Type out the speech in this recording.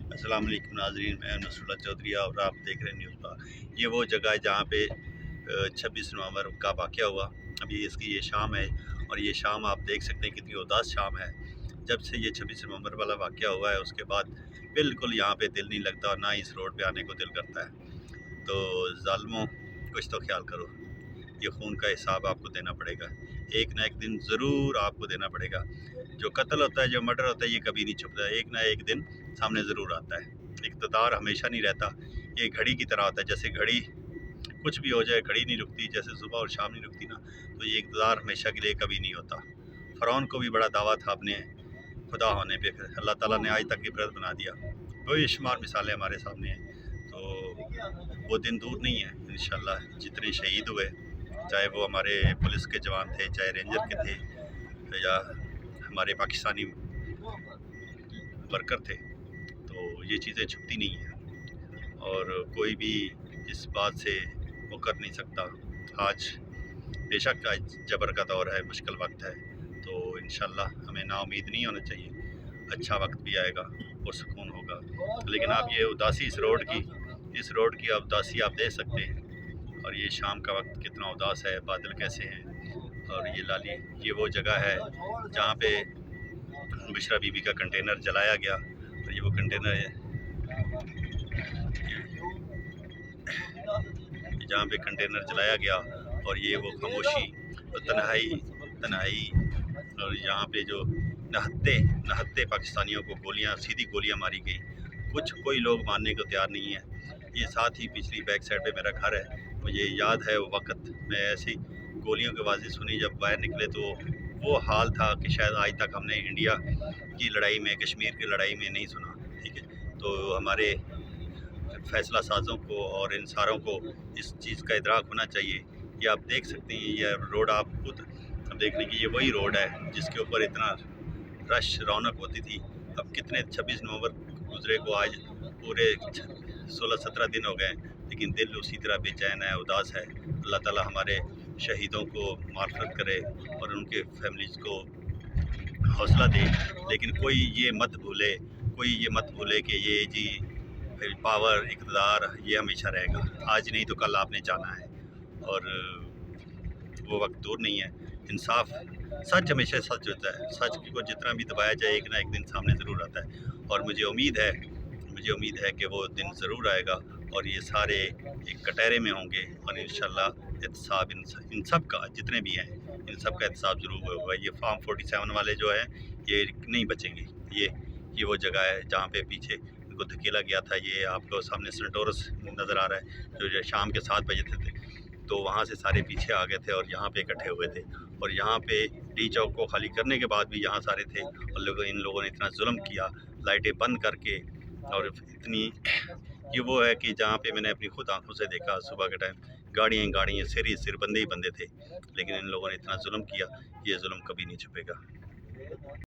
अस्सलाम वालेकुम नाज़रीन, मैं नसरुल्लाह चौधरी और आप देख रहे हैं न्यूज़ बार। ये वो जगह है जहाँ पे 26 नवंबर का वाक़या हुआ। अभी इसकी ये शाम है और ये शाम आप देख सकते हैं कितनी उदास शाम है। जब से ये 26 नवंबर वाला वाक़या हुआ है उसके बाद बिल्कुल यहाँ पे दिल नहीं लगता और ना इस रोड पे आने को दिल करता है। तो ज़ालिमों, कुछ तो ख्याल करो, ये खून का हिसाब आपको देना पड़ेगा। एक ना एक दिन ज़रूर आपको देना पड़ेगा। जो कत्ल होता है, जो मर्डर होता है, ये कभी नहीं छुपता, एक ना एक दिन सामने ज़रूर आता है। इक़्तिदार हमेशा नहीं रहता, ये घड़ी की तरह होता है। जैसे घड़ी कुछ भी हो जाए, घड़ी नहीं रुकती, जैसे सुबह और शाम नहीं रुकती ना, तो ये इक़्तिदार हमेशा के लिए कभी नहीं होता। फ़िरौन को भी बड़ा दावा था अपने खुदा होने पे, फिर अल्लाह ताला ने आज तक इबरत बना दिया। बेशुमार मिसालें हमारे सामने हैं, तो वो दिन दूर नहीं है इंशाअल्लाह। जितने शहीद हुए, चाहे वो हमारे पुलिस के जवान थे, चाहे रेंजर के थे या हमारे पाकिस्तानी वर्कर थे, तो ये चीज़ें छुपती नहीं हैं और कोई भी इस बात से वो कर नहीं सकता। आज बेशक आज जबर का दौर है, मुश्किल वक्त है, तो इंशाअल्लाह हमें नाउम्मीद नहीं होना चाहिए। अच्छा वक्त भी आएगा और सुकून होगा। लेकिन आप ये उदासी इस रोड की उदासी आप देख सकते हैं। और ये शाम का वक्त कितना उदास है, बादल कैसे हैं। और ये लाली, ये वो जगह है जहाँ पे बुशरा बीबी का कंटेनर जलाया गया। और ये वो कंटेनर है जहाँ पे कंटेनर जलाया गया। और ये वो खामोशी और तन्हाई और यहाँ पे जो नहत्ते पाकिस्तानियों को सीधी गोलियाँ मारी गई। कोई लोग मानने को तैयार नहीं है। ये साथ ही पिछली बैक साइड पे मेरा घर है, मुझे याद है वो वक्त, मैं ऐसी गोलियों की आवाज़ें सुनी जब बाहर निकले, तो वो हाल था कि शायद आज तक हमने इंडिया की लड़ाई में, कश्मीर की लड़ाई में नहीं सुना। ठीक है, तो हमारे फैसला साज़ों को और इन सारों को इस चीज़ का इदराक होना चाहिए। ये आप देख सकते हैं, ये रोड आप खुद देख लीजिए, ये वही रोड है जिसके ऊपर इतना रश रौनक होती थी। अब कितने 26 नवंबर गुजरे को आज पूरे 16-17 दिन हो गए, लेकिन दिल उसी तरह बेचैन है, उदास है। अल्लाह ताला हमारे शहीदों को माफ़रत करे और उनके फैमिलीज़ को हौसला दे। लेकिन कोई ये मत भूले कि ये जी फिर पावर, इक़्तिदार, ये हमेशा रहेगा। आज नहीं तो कल आपने जाना है और वो वक्त दूर नहीं है। इंसाफ, सच हमेशा सच होता है। सच को जितना भी दबाया जाए, एक ना एक दिन सामने ज़रूर आता है। और मुझे उम्मीद है कि वो दिन ज़रूर आएगा और ये सारे एक कटहरे में होंगे और इंशाअल्लाह एहतसाब इन सब का, जितने भी हैं, इन सब का एहतसाब ज़रूर होगा। ये फार्म 47 वाले जो हैं, ये नहीं बचेंगे। ये वो जगह है जहाँ पे पीछे इनको धकेला गया था। ये आपको सामने सेंटोरस नज़र आ रहा है, जो शाम के 7 बजे थे, तो वहाँ से सारे पीछे आ गए थे और यहाँ पे इकट्ठे हुए थे। और यहाँ पे डी चौक को खाली करने के बाद भी यहाँ सारे थे और इन लोगों ने इतना जुल्म किया, लाइटें बंद करके। और इतनी ये वो है कि जहाँ पे मैंने अपनी खुद आंखों से देखा सुबह के टाइम, गाड़ियाँ सिर ही सिर, बंदे ही बंदे थे, लेकिन इन लोगों ने इतना जुल्म किया, ये जुल्म कभी नहीं छुपेगा।